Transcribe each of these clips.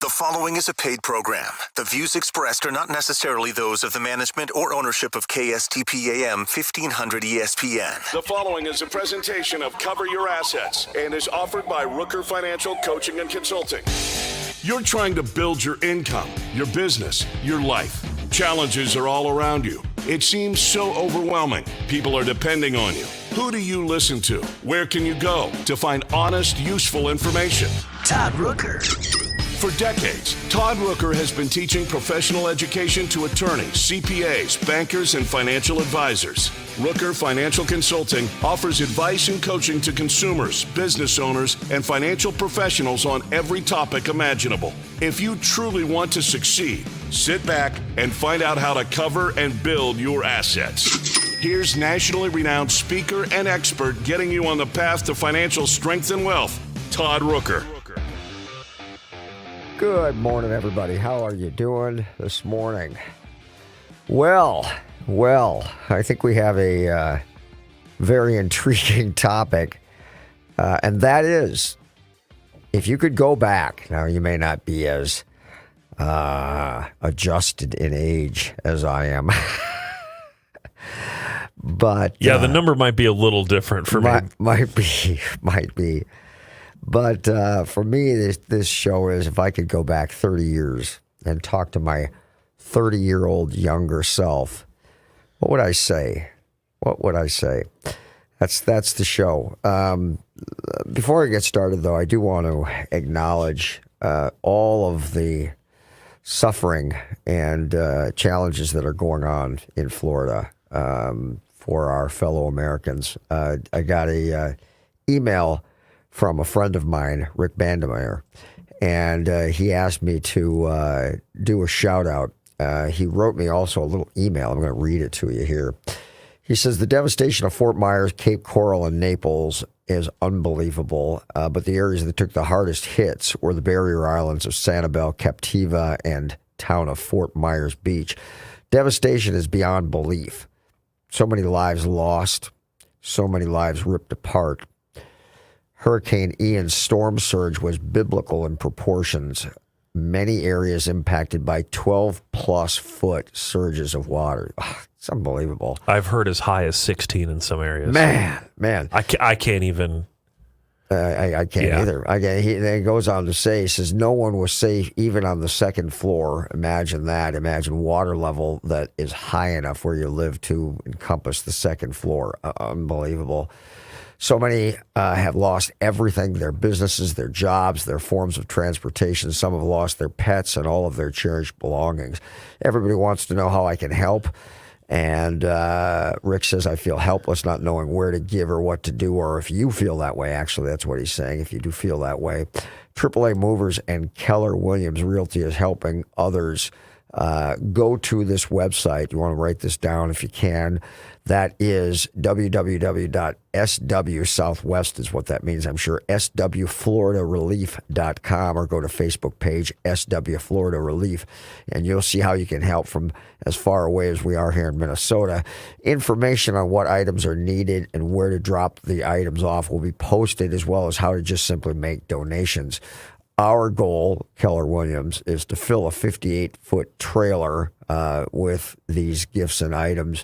The following is a paid program. The views expressed are not necessarily those of the management or ownership of KSTP-AM 1500 ESPN. The following is a presentation of Cover Your Assets and is offered by Rooker Financial Coaching and Consulting. You're trying to build your income, your business, your life. Challenges are all around you. It seems so overwhelming. People are depending on you. Who do you listen to? Where can you go to find honest, useful information? Todd Rooker. For decades, Todd Rooker has been teaching professional education to attorneys, CPAs, bankers, and financial advisors. Rooker Financial Consulting offers advice and coaching to consumers, business owners, and financial professionals on every topic imaginable. If you truly want to succeed, sit back and find out how to cover and build your assets. Here's nationally renowned speaker and expert getting you on the path to financial strength and wealth, Todd Rooker. Good morning, everybody. How are you doing this morning? Well, I think we have a very intriguing topic, and that is, if you could go back, now you may not be as adjusted in age as I am, but... Yeah, the number might be a little different for me. Might be. But for me, this show is, if I could go back 30 years and talk to my 30-year-old younger self, what would I say? That's the show. Before I get started, though, I do want to acknowledge all of the suffering and challenges that are going on in Florida for our fellow Americans. I got a email from a friend of mine, Rick Bandemeyer, and he asked me to do a shout-out. He wrote me also a little email. I'm going to read it to you here. He says, the devastation of Fort Myers, Cape Coral, and Naples is unbelievable, but the areas that took the hardest hits were the barrier islands of Sanibel, Captiva, and town of Fort Myers Beach. Devastation is beyond belief. So many lives lost, so many lives ripped apart. Hurricane Ian's storm surge was biblical in proportions. Many areas impacted by 12-plus foot surges of water. It's unbelievable. I've heard as high as 16 in some areas. Man. I can't even. I can't either. He goes on to say, he says, no one was safe even on the second floor. Imagine that. Imagine water level that is high enough where you live to encompass the second floor. Unbelievable. So many have lost everything, their businesses, their jobs, their forms of transportation. Some have lost their pets and all of their cherished belongings. Everybody wants to know how I can help. And Rick says, I feel helpless not knowing where to give or what to do, or if you feel that way. Actually, that's what he's saying, if you do feel that way. AAA Movers and Keller Williams Realty is helping others. Go to this website. You want to write this down if you can. That is www.SW Southwest is what that means, I'm sure. SWFloridaRelief.com, or go to Facebook page SW Florida Relief, and you'll see how you can help from as far away as we are here in Minnesota. Information on what items are needed and where to drop the items off will be posted, as well as how to just simply make donations. Our goal, Keller Williams, is to fill a 58-foot trailer with these gifts and items.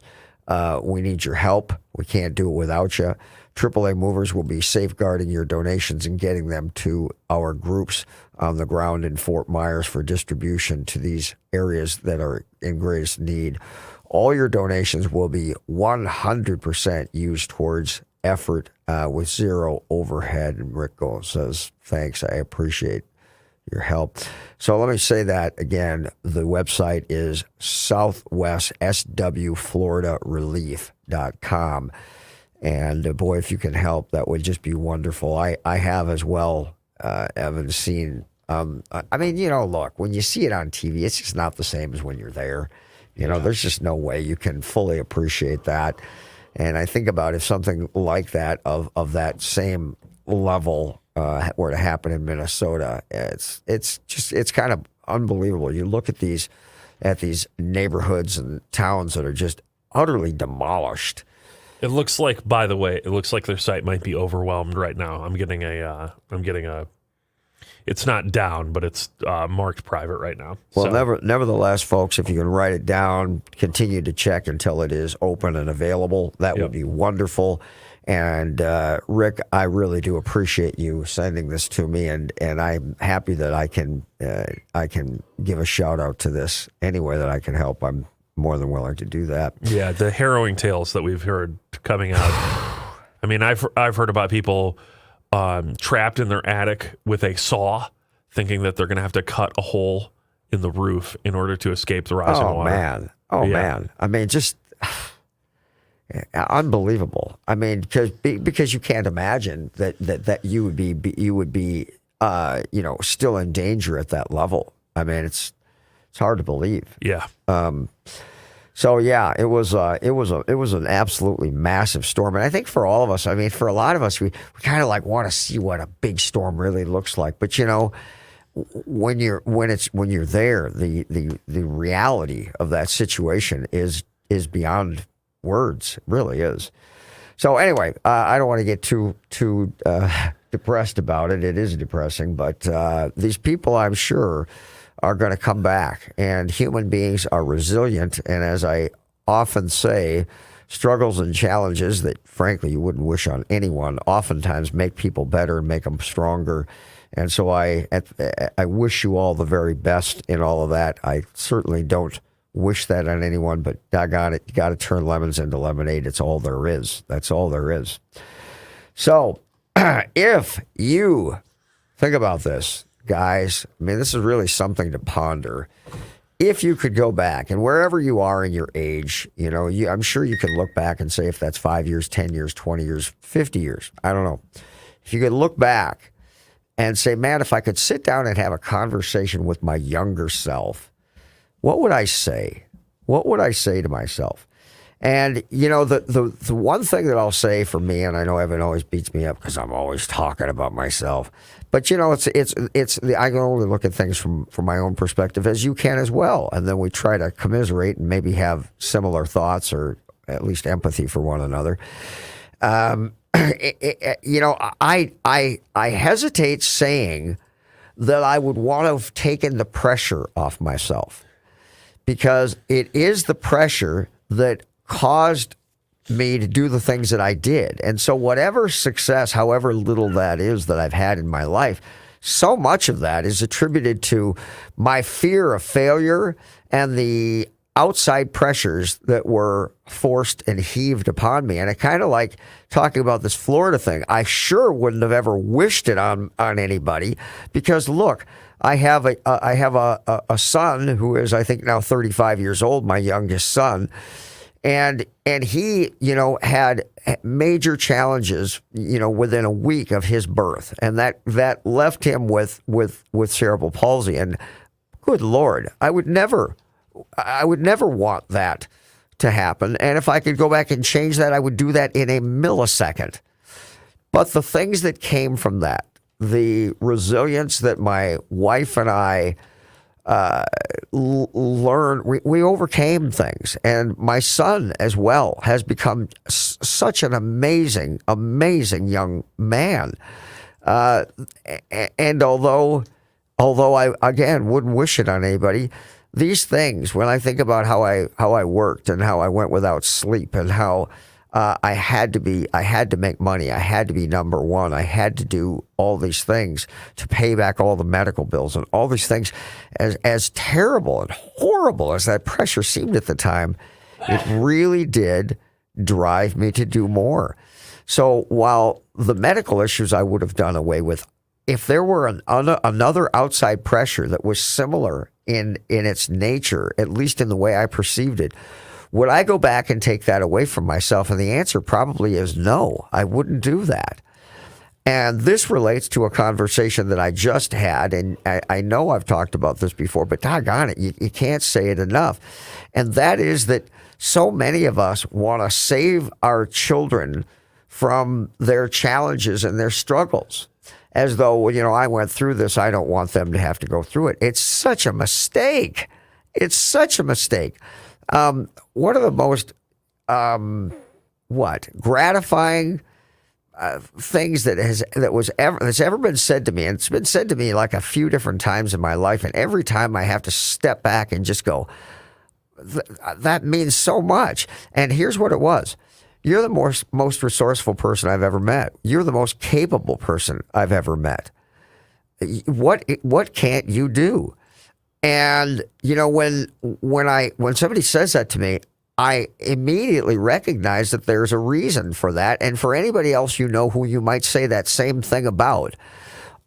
We need your help. We can't do it without you. AAA Movers will be safeguarding your donations and getting them to our groups on the ground in Fort Myers for distribution to these areas that are in greatest need. All your donations will be 100% used towards effort with zero overhead. And Rick says, thanks, I appreciate your help. So let me say that again. The website is Southwest, SWFloridaRelief.com. And boy, if you can help, that would just be wonderful. I have as well, Evan, seen, look, when you see it on TV, it's just not the same as when you're there. There's just no way you can fully appreciate that. And I think about if something like that of that same level were to happen in Minnesota, it's kind of unbelievable. You look at these neighborhoods and towns that are just utterly demolished. It looks like, by the way, their site might be overwhelmed right now. I'm getting a It's not down, but it's marked private right now. Well, So, nevertheless, folks, if you can write it down, continue to check until it is open and available. That would be wonderful. And Rick, I really do appreciate you sending this to me, and I'm happy that I can give a shout out to this any way that I can help. I'm more than willing to do that. yeah, the harrowing tales that we've heard coming out. I mean, I've heard about people trapped in their attic with a saw, thinking that they're going to have to cut a hole in the roof in order to escape the rising water. Man. I mean, just unbelievable. I mean, because you can't imagine that you would be still in danger at that level. I mean, it's hard to believe. Yeah. So yeah, it was an absolutely massive storm, and I think for all of us, I mean, for a lot of us, we kind of like want to see what a big storm really looks like. But when you're there, the reality of that situation is beyond words. It really is. So anyway, I don't want to get too depressed about it. It is depressing, but these people, I'm sure, are going to come back, and human beings are resilient. And as I often say, struggles and challenges that frankly you wouldn't wish on anyone oftentimes make people better and make them stronger. And so I wish you all the very best in all of that. I certainly don't wish that on anyone, but doggone it, you got to turn lemons into lemonade. It's all there is. That's all there is. So if you think about this, guys, I mean, this is really something to ponder. If you could go back, and wherever you are in your age, I'm sure you can look back and say if that's 5 years, 10 years, 20 years, 50 years, I don't know. If you could look back and say, man, if I could sit down and have a conversation with my younger self, what would I say? What would I say to myself? And, the one thing that I'll say for me, and I know Evan always beats me up because I'm always talking about myself, but, I can only look at things from my own perspective, as you can as well. And then we try to commiserate and maybe have similar thoughts or at least empathy for one another. I hesitate saying that I would want to have taken the pressure off myself, because it is the pressure that caused me to do the things that I did. And so whatever success, however little that is that I've had in my life, so much of that is attributed to my fear of failure and the outside pressures that were forced and heaved upon me. And I kind of like talking about this Florida thing. I sure wouldn't have ever wished it on anybody, because look, I have a son who is, I think, now 35 years old, my youngest son. And he, had major challenges, within a week of his birth, and that left him with cerebral palsy. And good Lord, I would never want that to happen. And if I could go back and change that, I would do that in a millisecond. But the things that came from that, the resilience that my wife and I learned, we overcame things. And my son as well has become such an amazing, amazing young man. And although I, again, wouldn't wish it on anybody, these things, when I think about how I worked and how I went without sleep and how I had to make money, I had to be number one, I had to do all these things to pay back all the medical bills and all these things, as terrible and horrible as that pressure seemed at the time, it really did drive me to do more. So while the medical issues I would have done away with, if there were another outside pressure that was similar in its nature, at least in the way I perceived it, would I go back and take that away from myself? And the answer probably is no, I wouldn't do that. And this relates to a conversation that I just had, and I know I've talked about this before, but doggone it, you can't say it enough. And that is that so many of us want to save our children from their challenges and their struggles, as though, I went through this, I don't want them to have to go through it. It's such a mistake. It's such a mistake. One of the most gratifying things that's ever been said to me, and it's been said to me like a few different times in my life, and every time I have to step back and just go, that means so much. And here's what it was. You're the most resourceful person I've ever met. You're the most capable person I've ever met. What can't you do? And when somebody says that to me, I immediately recognize that there's a reason for that. And for anybody else who you might say that same thing about,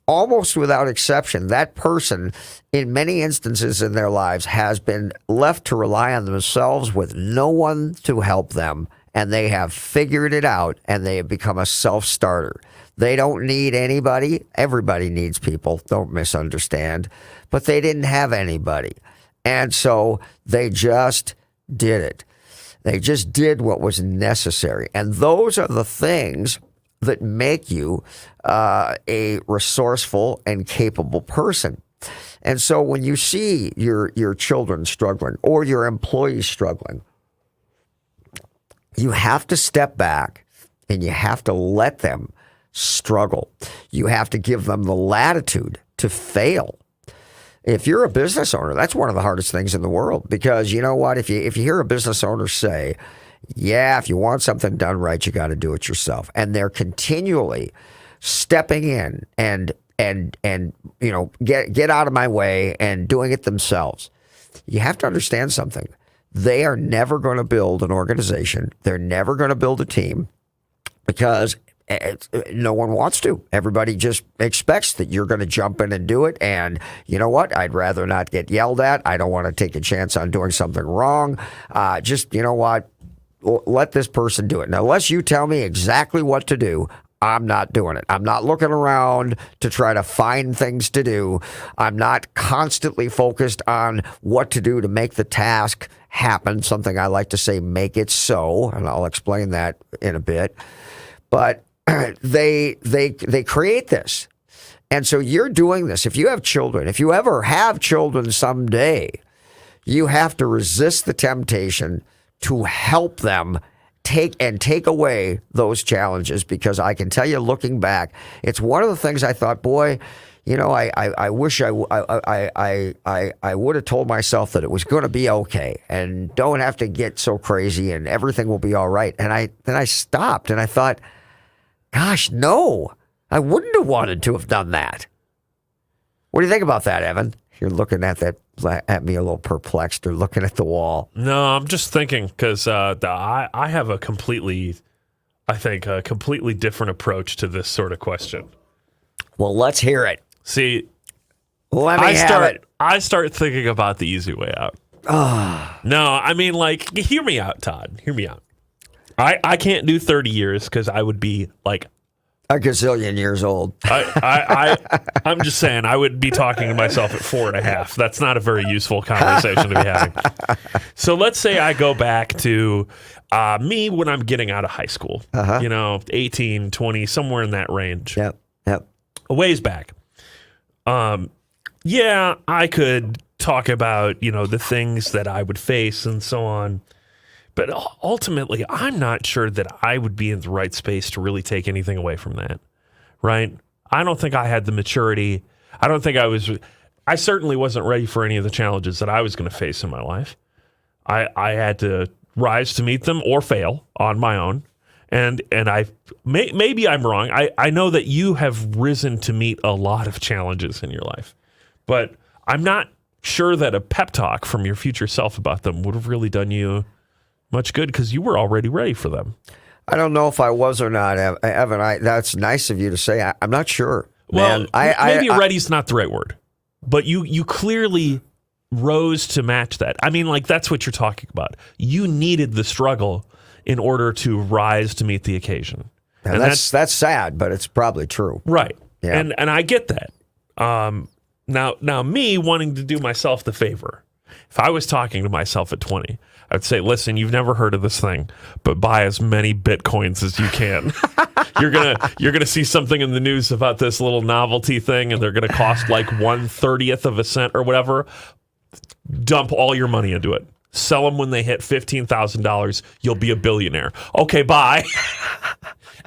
almost without exception, that person in many instances in their lives has been left to rely on themselves with no one to help them. And they have figured it out, and they have become a self-starter. They don't need anybody. Everybody needs people. Don't misunderstand. But they didn't have anybody. And so they just did it. They just did what was necessary. And those are the things that make you a resourceful and capable person. And so when you see your children struggling or your employees struggling, you have to step back and you have to let them struggle. You have to give them the latitude to fail. If you're a business owner, that's one of the hardest things in the world, because you know what? If you hear a business owner say, yeah, if you want something done right, you got to do it yourself. And they're continually stepping in and get out of my way and doing it themselves. You have to understand something. They are never going to build an organization. They're never going to build a team because no one wants to. Everybody just expects that you're going to jump in and do it. And you know what? I'd rather not get yelled at. I don't want to take a chance on doing something wrong. You know what? Let this person do it. Now, unless you tell me exactly what to do, I'm not doing it. I'm not looking around to try to find things to do. I'm not constantly focused on what to do to make the task happen. Something I like to say, make it so, and I'll explain that in a bit. But they create this. And so you're doing this. If you have children, if you ever have children someday, you have to resist the temptation to help them take away those challenges, because I can tell you, looking back, it's one of the things I thought, boy, I wish I would have told myself that it was going to be okay and don't have to get so crazy and everything will be all right. And then I stopped and I thought, gosh, no, I wouldn't have wanted to have done that. What do you think about that, Evan? You're looking at me a little perplexed, or looking at the wall. No, I'm just thinking, because I have a completely different approach to this sort of question. Well, let's hear it. See, I start thinking about the easy way out. No, I mean, like, hear me out, Todd. Hear me out. I can't do 30 years because I would be like a gazillion years old. I'm just saying, I would be talking to myself at 4.5. That's not a very useful conversation to be having. So let's say I go back to me when I'm getting out of high school, 18, 20, somewhere in that range. Yep. A ways back. Yeah, I could talk about, the things that I would face and so on. But ultimately, I'm not sure that I would be in the right space to really take anything away from that, right? I don't think I had the maturity. I certainly wasn't ready for any of the challenges that I was going to face in my life. I had to rise to meet them or fail on my own. And maybe I'm wrong. I know that you have risen to meet a lot of challenges in your life, but I'm not sure that a pep talk from your future self about them would have really done you much good, because you were already ready for them. I don't know if I was or not, Evan. That's nice of you to say. I'm not sure. Well, maybe ready's not the right word, but you clearly rose to match that. I mean, like, that's what you're talking about. You needed the struggle in order to rise to meet the occasion. And that's sad, but it's probably true. Right. Yeah. And I get that. Now me wanting to do myself the favor, if I was talking to myself at 20, I'd say, listen, you've never heard of this thing, but buy as many Bitcoins as you can. You're gonna see something in the news about this little novelty thing, and they're gonna cost like 1/30th of a cent or whatever. Dump all your money into it. Sell them when they hit $15,000. You'll be a billionaire. Okay, bye.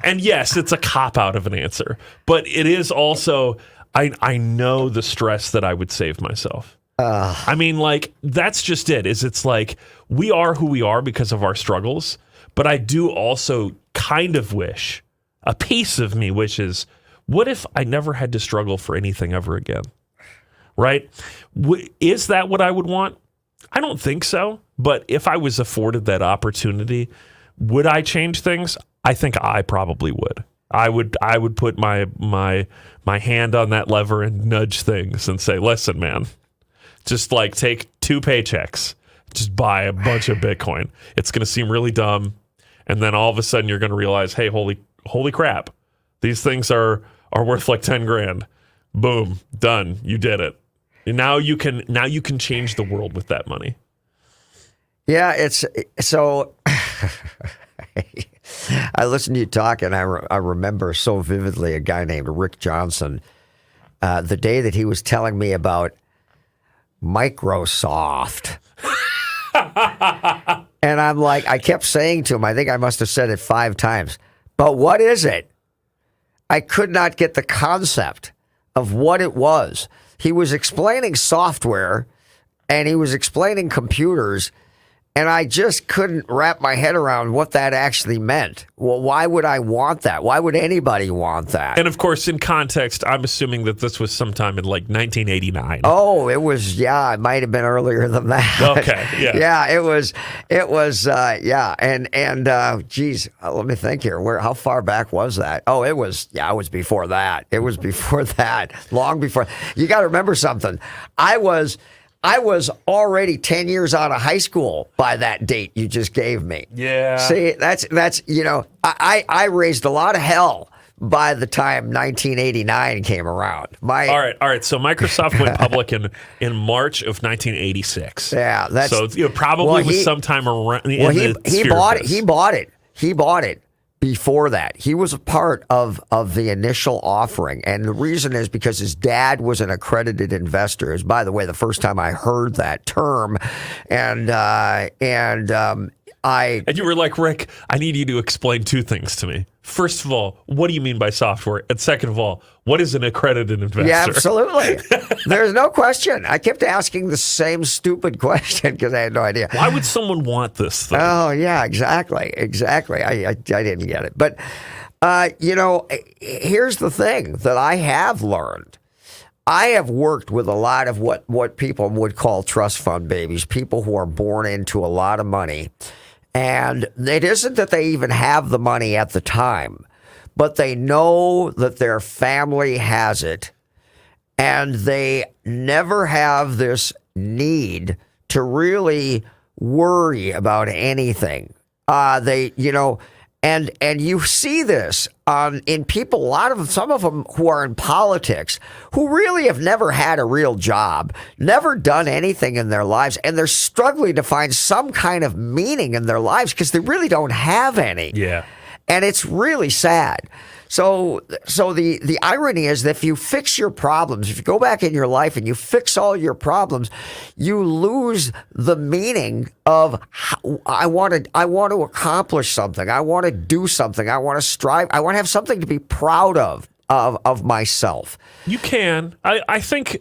And yes, it's a cop-out of an answer. But it is also, I know the stress that I would save myself. I mean, like, that's just it. It's like, we are who we are because of our struggles. But I do also kind of wish, a piece of me wishes, what if I never had to struggle for anything ever again? Right? Is that what I would want? I don't think so. But if I was afforded that opportunity, would I change things? I think I probably would. I would put my hand on that lever and nudge things and say, listen, man, just like take 2 paychecks, just buy a bunch of Bitcoin. It's going to seem really dumb. And then all of a sudden you're going to realize, hey, holy crap. These things are worth like 10 grand. Boom, done. You did it. And now you can change the world with that money. Yeah, it's so. I listened to you talk, and I remember so vividly a guy named Rick Johnson, the day that he was telling me about Microsoft. And I'm like, I kept saying to him, I think I must have said it 5 times, but what is it? I could not get the concept of what it was. He was explaining software, and he was explaining computers, and I just couldn't wrap my head around what that actually meant. Well, why would I want that? Why would anybody want that? And of course, in context, I'm assuming that this was sometime in like 1989. Oh, it was, yeah, it might have been earlier than that. Okay, yeah. Yeah, it was, yeah. And geez, let me think here. How far back was that? Oh, it was before that. It was before that, long before. You got to remember something. I was already 10 years out of high school by that date you just gave me. Yeah. See, that's I raised a lot of hell by the time 1989 came around. All right. So Microsoft went public in March of 1986. Yeah, that's so probably was sometime around. He bought it before that. He was a part of the initial offering. And the reason is because his dad was an accredited investor. Is, by the way, the first time I heard that term. And you were like, Rick, I need you to explain 2 things to me. First of all, what do you mean by software? And second of all, what is an accredited investor? Yeah, absolutely. There's no question. I kept asking the same stupid question because I had no idea. Why would someone want this thing? Oh, yeah, exactly. I didn't get it. But, here's the thing that I have learned. I have worked with a lot of what people would call trust fund babies, people who are born into a lot of money. And it isn't that they even have the money at the time, but they know that their family has it, and they never have this need to really worry about anything. And you see this in people, some of them who are in politics, who really have never had a real job, never done anything in their lives, and they're struggling to find some kind of meaning in their lives because they really don't have any. Yeah. And it's really sad. So the irony is that if you fix your problems, if you go back in your life and you fix all your problems, you lose the meaning of I want to accomplish something. I want to do something. I want to strive. I want to have something to be proud of myself. You can. I think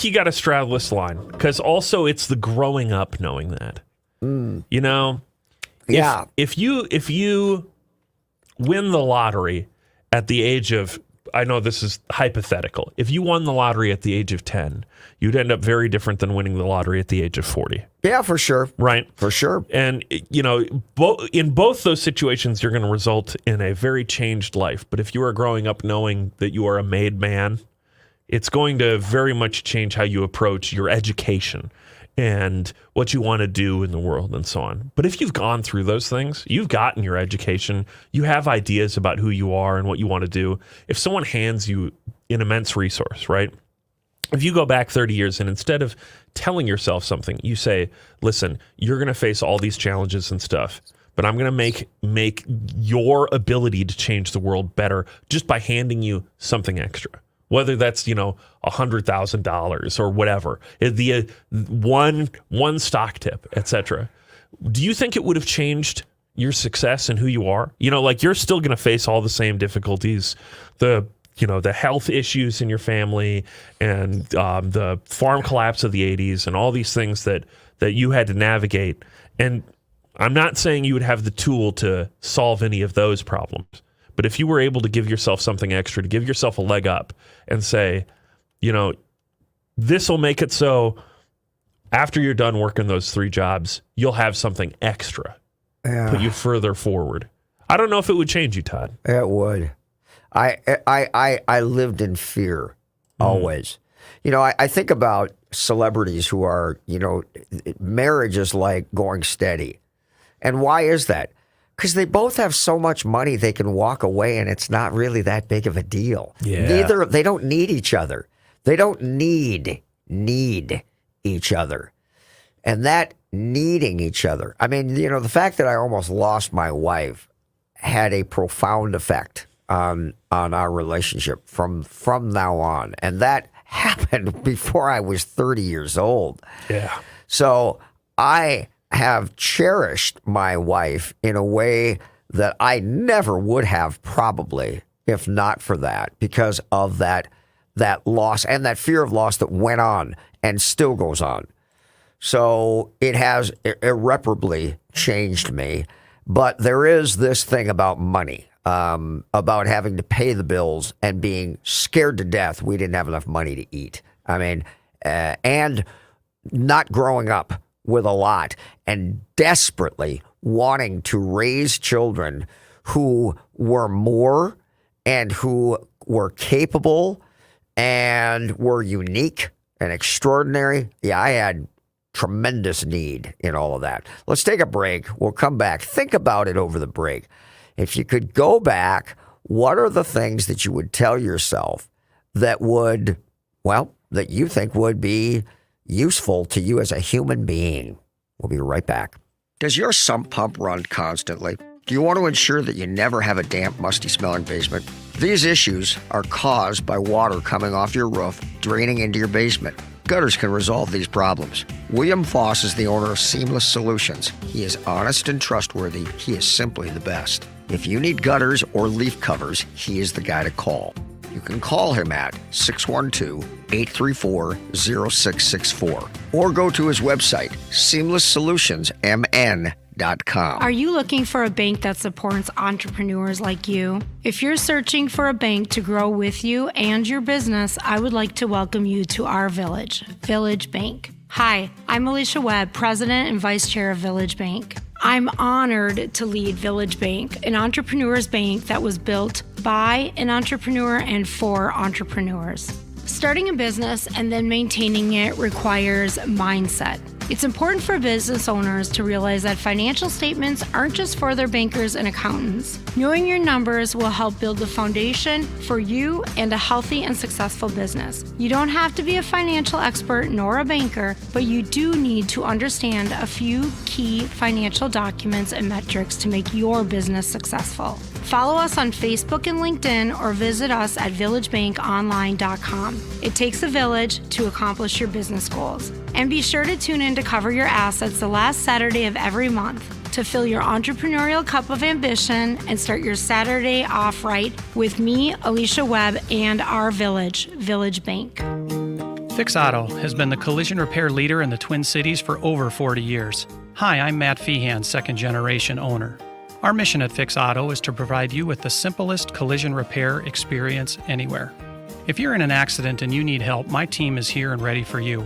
you got to straddle this line because also it's the growing up knowing that. Yeah. If you win the lottery at the age of, I know this is hypothetical, if you won the lottery at the age of 10, you'd end up very different than winning the lottery at the age of 40. Yeah, for sure. Right? For sure. And, in both those situations, you're going to result in a very changed life. But if you are growing up knowing that you are a made man, it's going to very much change how you approach your education and what you want to do in the world and so on. But if you've gone through those things, you've gotten your education, you have ideas about who you are and what you want to do. If someone hands you an immense resource, right? If you go back 30 years and instead of telling yourself something, you say, listen, you're going to face all these challenges and stuff, but I'm going to make your ability to change the world better just by handing you something extra. whether that's, $100,000 or whatever, the one stock tip, etc. Do you think it would have changed your success and who you are? You're still going to face all the same difficulties, the health issues in your family and the farm collapse of the 80s and all these things that you had to navigate. And I'm not saying you would have the tool to solve any of those problems. But if you were able to give yourself something extra, to give yourself a leg up and say, this will make it so after you're done working those 3 jobs, you'll have something extra, put you further forward. I don't know if it would change you, Todd. It would. I lived in fear always. I think about celebrities who are, marriage is like going steady. And why is that? Because they both have so much money they can walk away and it's not really that big of a deal. Yeah. They don't need each other. They don't need each other. And that needing each other. I mean, the fact that I almost lost my wife had a profound effect on our relationship from now on. And that happened before I was 30 years old. Yeah. So I have cherished my wife in a way that I never would have probably if not for that, because of that loss and that fear of loss that went on and still goes on. So it has irreparably changed me. But there is this thing about money, about having to pay the bills and being scared to death we didn't have enough money to eat. I mean, and not growing up with a lot and desperately wanting to raise children who were more and who were capable and were unique and extraordinary. Yeah, I had tremendous need in all of that. Let's take a break. We'll come back. Think about it over the break. If you could go back, what are the things that you would tell yourself that would, well, that you think would be useful to you as a human being? We'll be right back. Does your sump pump run constantly? Do you want to ensure that you never have a damp, musty-smelling basement? These issues are caused by water coming off your roof, draining into your basement. Gutters can resolve these problems. William Foss is the owner of Seamless Solutions. He is honest and trustworthy. He is simply the best. If you need gutters or leaf covers, he is the guy to call. You can call him at 612-834-0664 or go to his website, seamlessolutionsmn.com. Are you looking for a bank that supports entrepreneurs like you? If you're searching for a bank to grow with you and your business, I would like to welcome you to our village, Village Bank. Hi, I'm Alicia Webb, President and Vice Chair of Village Bank. I'm honored to lead Village Bank, an entrepreneur's bank that was built by an entrepreneur and for entrepreneurs. Starting a business and then maintaining it requires mindset. It's important for business owners to realize that financial statements aren't just for their bankers and accountants. Knowing your numbers will help build the foundation for you and a healthy and successful business. You don't have to be a financial expert nor a banker, but you do need to understand a few key financial documents and metrics to make your business successful. Follow us on Facebook and LinkedIn or visit us at villagebankonline.com. It takes a village to accomplish your business goals. And be sure to tune in to Cover Your Assets the last Saturday of every month to fill your entrepreneurial cup of ambition and start your Saturday off right with me, Alicia Webb, and our village, Village Bank. Fix Auto has been the collision repair leader in the Twin Cities for over 40 years. Hi, I'm Matt Feehan, second-generation owner. Our mission at Fix Auto is to provide you with the simplest collision repair experience anywhere. If you're in an accident and you need help, my team is here and ready for you.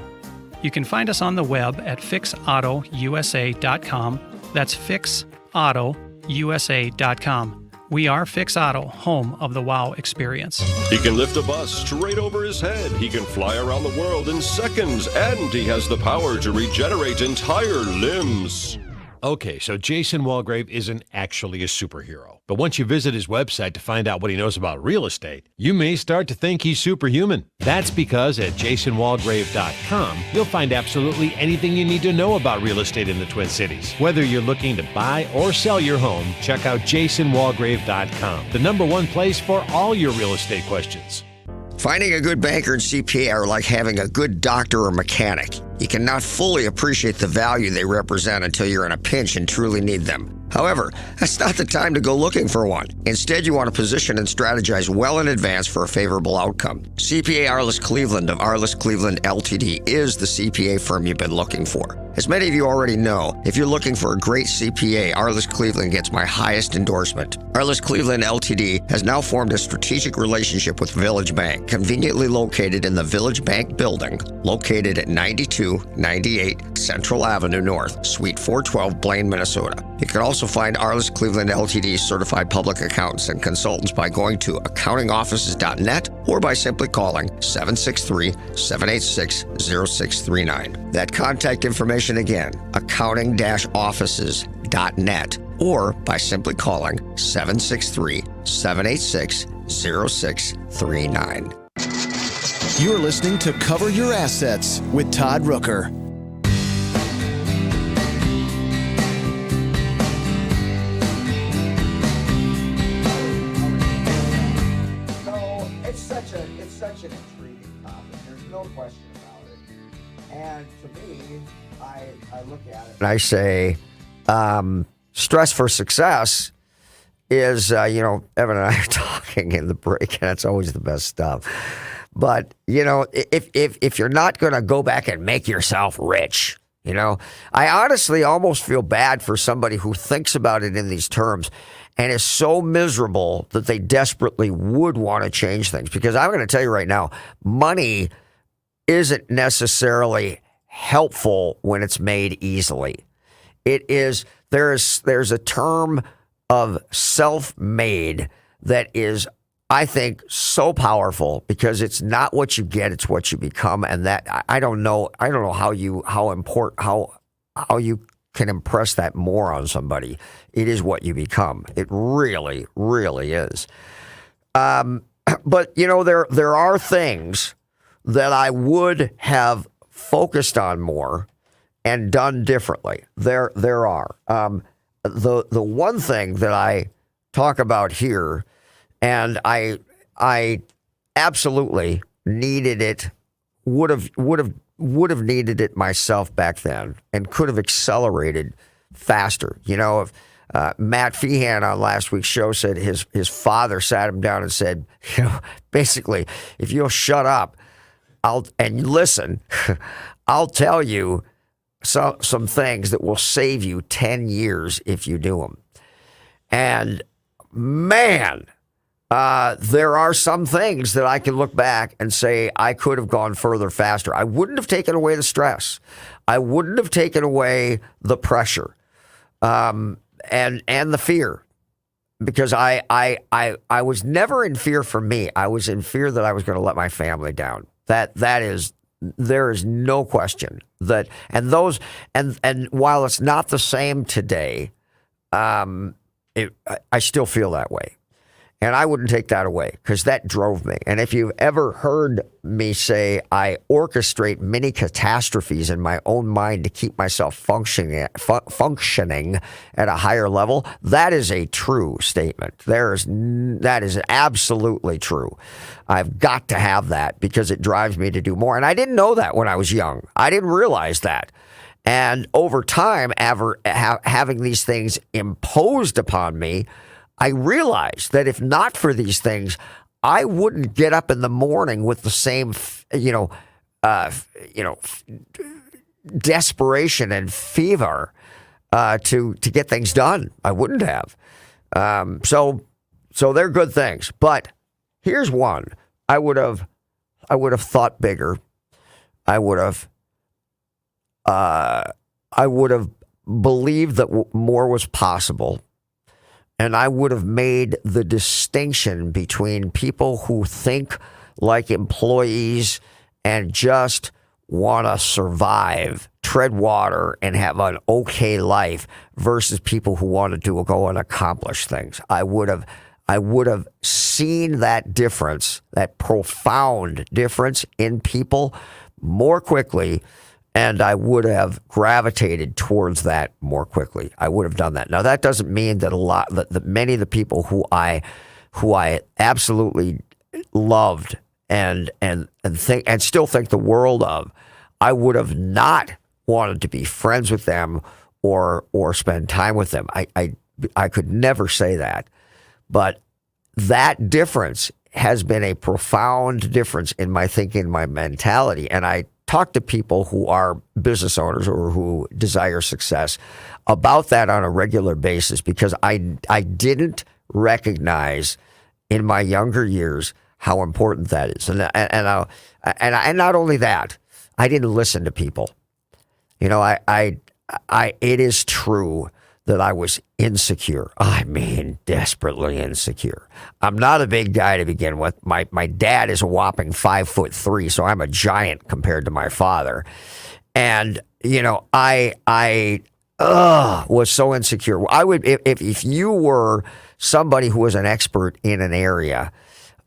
You can find us on the web at fixautousa.com. That's fixautousa.com. We are Fix Auto, home of the WOW experience. He can lift a bus straight over his head. He can fly around the world in seconds. And he has the power to regenerate entire limbs. Okay, so Jason Walgrave isn't actually a superhero. But once you visit his website to find out what he knows about real estate, you may start to think he's superhuman. That's because at jasonwalgrave.com, you'll find absolutely anything you need to know about real estate in the Twin Cities. Whether you're looking to buy or sell your home, check out jasonwalgrave.com, the #1 place for all your real estate questions. Finding a good banker and CPA are like having a good doctor or mechanic. You cannot fully appreciate the value they represent until you're in a pinch and truly need them. However, that's not the time to go looking for one. Instead, you want to position and strategize well in advance for a favorable outcome. CPA Arliss Cleveland of Arliss Cleveland LTD is the CPA firm you've been looking for. As many of you already know, if you're looking for a great CPA, Arliss Cleveland gets my highest endorsement. Arliss Cleveland LTD has now formed a strategic relationship with Village Bank, conveniently located in the Village Bank building, located at 9298 Central Avenue North, Suite 412, Blaine, Minnesota. You can also find Arliss Cleveland LTD certified public accountants and consultants by going to accountingoffices.net or by simply calling 763-786-0639. That contact information again, accounting-offices.net or by simply calling 763-786-0639. You're listening to Cover Your Assets with Todd Rooker. It's such an intriguing topic. There's no question about it. And to me, I look at it and I say, stress for success is, Evan and I are talking in the break, and it's always the best stuff. But, if you're not going to go back and make yourself rich, I honestly almost feel bad for somebody who thinks about it in these terms and is so miserable that they desperately would want to change things. Because I'm going to tell you right now, money isn't necessarily helpful when it's made easily. It is, there's a term of self-made that is, I think, so powerful because it's not what you get, it's what you become. And that, I don't know how you can impress that more on somebody. It is what you become. It really, really is. But, there are things that I would have focused on more and done differently. There are. The one thing that I talk about here, and I absolutely needed it, would have needed it myself back then and could have accelerated faster. If Matt Feehan on last week's show said his father sat him down and said, basically, if you'll shut up and listen, I'll tell you some things that will save you 10 years if you do them. And man, there are some things that I can look back and say I could have gone further faster. I wouldn't have taken away the stress. I wouldn't have taken away the pressure, and the fear, because I was never in fear for me. I was in fear that I was going to let my family down. There is no question that, and while it's not the same today, I still feel that way. And I wouldn't take that away because that drove me. And if you've ever heard me say I orchestrate many catastrophes in my own mind to keep myself functioning at a higher level, that is a true statement. That is absolutely true. I've got to have that because it drives me to do more. And I didn't know that when I was young. I didn't realize that. And over time, having these things imposed upon me, I realized that if not for these things, I wouldn't get up in the morning with the same, desperation and fever to get things done. I wouldn't have. So they're good things. But here's one: I would have thought bigger. I would have believed that more was possible. And I would have made the distinction between people who think like employees and just want to survive, tread water, and have an okay life versus people who want to go and accomplish things. I would have seen that difference, that profound difference in people more quickly, and I would have gravitated towards that more quickly. I would have done that. Now, that doesn't mean that that many of the people who I absolutely loved still think the world of, I would have not wanted to be friends with them or spend time with them. I could never say that. But that difference has been a profound difference in my thinking, my mentality. And I talk to people who are business owners or who desire success about that on a regular basis, because I didn't recognize in my younger years how important that is. And not only that, I didn't listen to people. You know, it is true that I was insecure. I mean, desperately insecure. I'm not a big guy to begin with. My dad is a whopping 5'3", so I'm a giant compared to my father. And, you know, I was so insecure. I would, if you were somebody who was an expert in an area,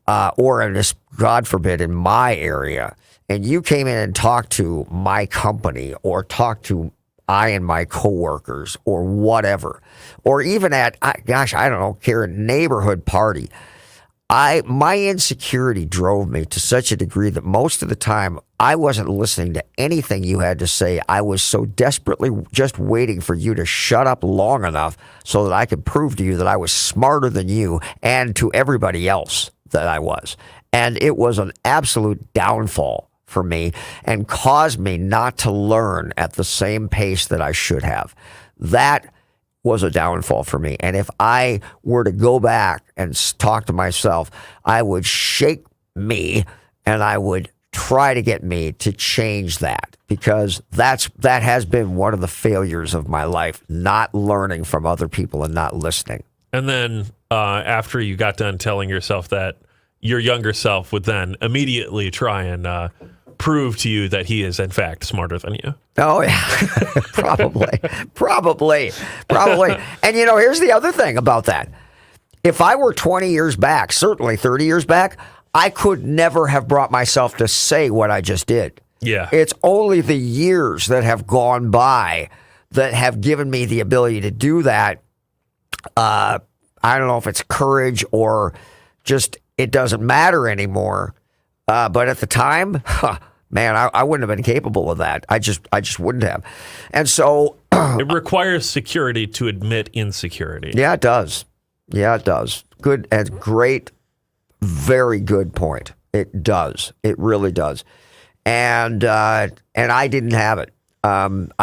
or in this, God forbid, in my area, and you came in and talked to my company or talked to I and my coworkers or whatever, or even at, I don't know, care, neighborhood party, my insecurity drove me to such a degree that most of the time I wasn't listening to anything you had to say. I was so desperately just waiting for you to shut up long enough so that I could prove to you that I was smarter than you and to everybody else that I was. And it was an absolute downfall for me and caused me not to learn at the same pace that I should have. That was a downfall for me. And if I were to go back and talk to myself, I would shake me and I would try to get me to change that, because that has been one of the failures of my life, not learning from other people and not listening. And then after you got done telling yourself that, your younger self would then immediately try and prove to you that he is in fact smarter than you. Oh yeah, probably. And you know, here's the other thing about that. If I were 20 years back, certainly 30 years back, I could never have brought myself to say what I just did. Yeah. It's only the years that have gone by that have given me the ability to do that. I don't know if it's courage or just it doesn't matter anymore. But at the time, man, I wouldn't have been capable of that. I just wouldn't have. And so it requires security to admit insecurity. Yeah, it does. Good and great, very good point. It does. It really does. And I didn't have it. I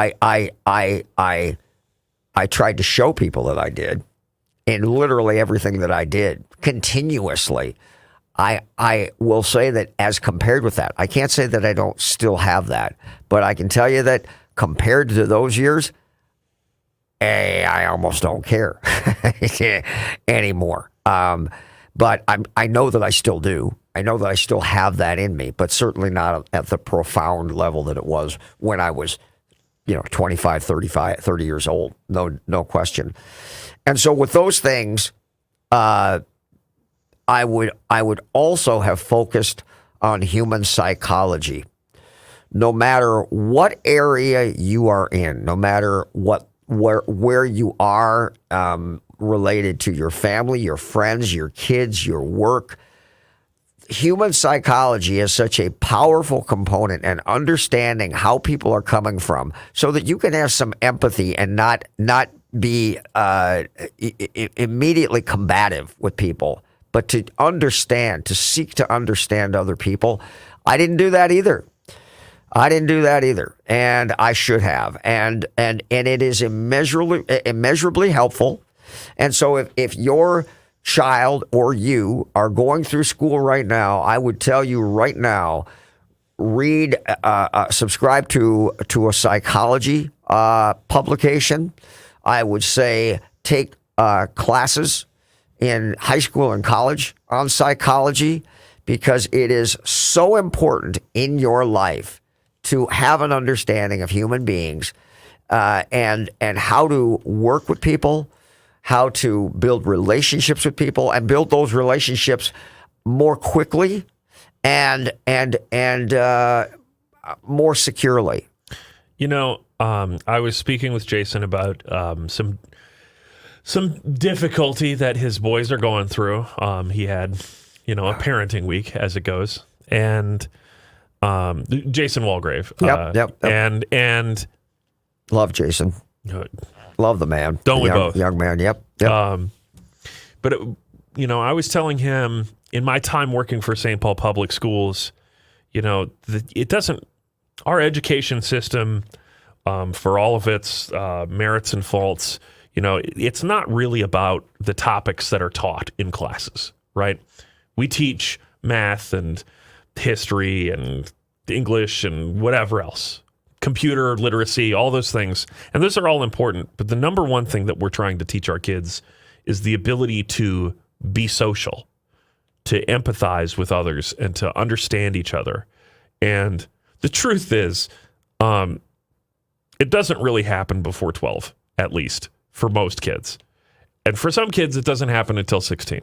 tried to show people that I did in literally everything that I did continuously. I will say that as compared with that, I can't say that I don't still have that, but I can tell you that compared to those years, I almost don't care anymore. But I know that I still do. I know that I still have that in me, but certainly not at the profound level that it was when I was, 25, 30 years old. No question. And so with those things, I would also have focused on human psychology. No matter what area you are in, no matter where you are related to your family, your friends, your kids, your work, human psychology is such a powerful component, and understanding how people are coming from, so that you can have some empathy and not be immediately combative with people, but to understand, to seek to understand other people. I didn't do that either. And I should have. And it is immeasurably helpful. And so if your child or you are going through school right now, I would tell you right now, read, subscribe to a psychology publication. I would say take classes in high school and college on psychology, because it is so important in your life to have an understanding of human beings and how to work with people, how to build relationships with people, and build those relationships more quickly and more securely. I was speaking with Jason about some difficulty that his boys are going through. He had, a parenting week, as it goes. and Jason Walgrave. Yep. And Love Jason. Love the man. Don't we both? Young man. Yep. But I was telling him in my time working for St. Paul Public Schools, it doesn't. Our education system, for all of its merits and faults, it's not really about the topics that are taught in classes, right? We teach math and history and English and whatever else, computer literacy, all those things. And those are all important. But the number one thing that we're trying to teach our kids is the ability to be social, to empathize with others, and to understand each other. And the truth is, it doesn't really happen before 12, at least, for most kids. And for some kids, it doesn't happen until 16.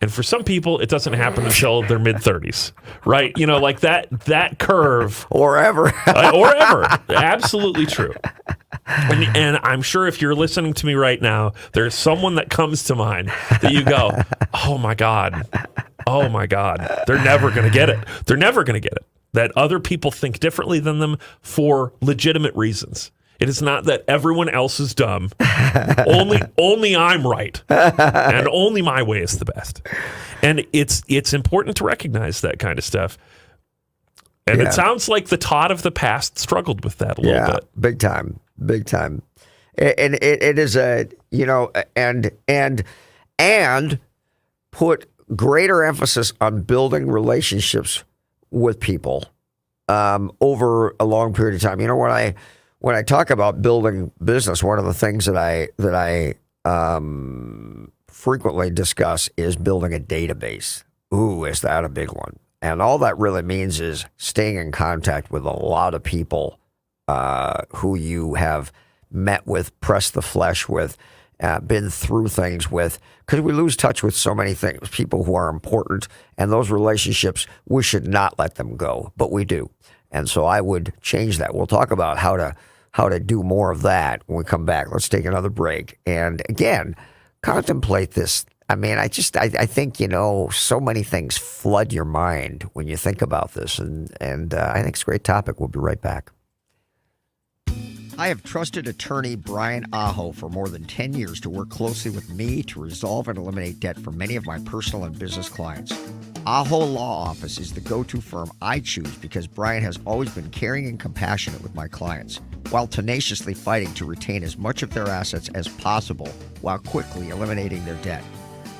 And for some people, it doesn't happen until their mid-30s, right? Like that curve. Or ever. Or ever. Absolutely true. And I'm sure if you're listening to me right now, there's someone that comes to mind that you go, oh my God, they're never going to get it. They're never going to get it. That other people think differently than them for legitimate reasons. It is not that everyone else is dumb. Only I'm right, and only my way is the best. And it's important to recognize that kind of stuff. And it sounds like the Todd of the past struggled with that a little bit. Big time. And it is and put greater emphasis on building relationships with people over a long period of time. When I talk about building business, one of the things that I frequently discuss is building a database. Ooh, is that a big one? And all that really means is staying in contact with a lot of people who you have met with, pressed the flesh with, been through things with, because we lose touch with so many things, people who are important, and those relationships, we should not let them go, but we do. And so I would change that. We'll talk about how to do more of that when we come back. Let's take another break. And again, contemplate this. I mean, I think, so many things flood your mind when you think about this. And I think it's a great topic. We'll be right back. I have trusted attorney Brian Aho for more than 10 years to work closely with me to resolve and eliminate debt for many of my personal and business clients. Aho Law Office is the go-to firm I choose because Brian has always been caring and compassionate with my clients, while tenaciously fighting to retain as much of their assets as possible while quickly eliminating their debt.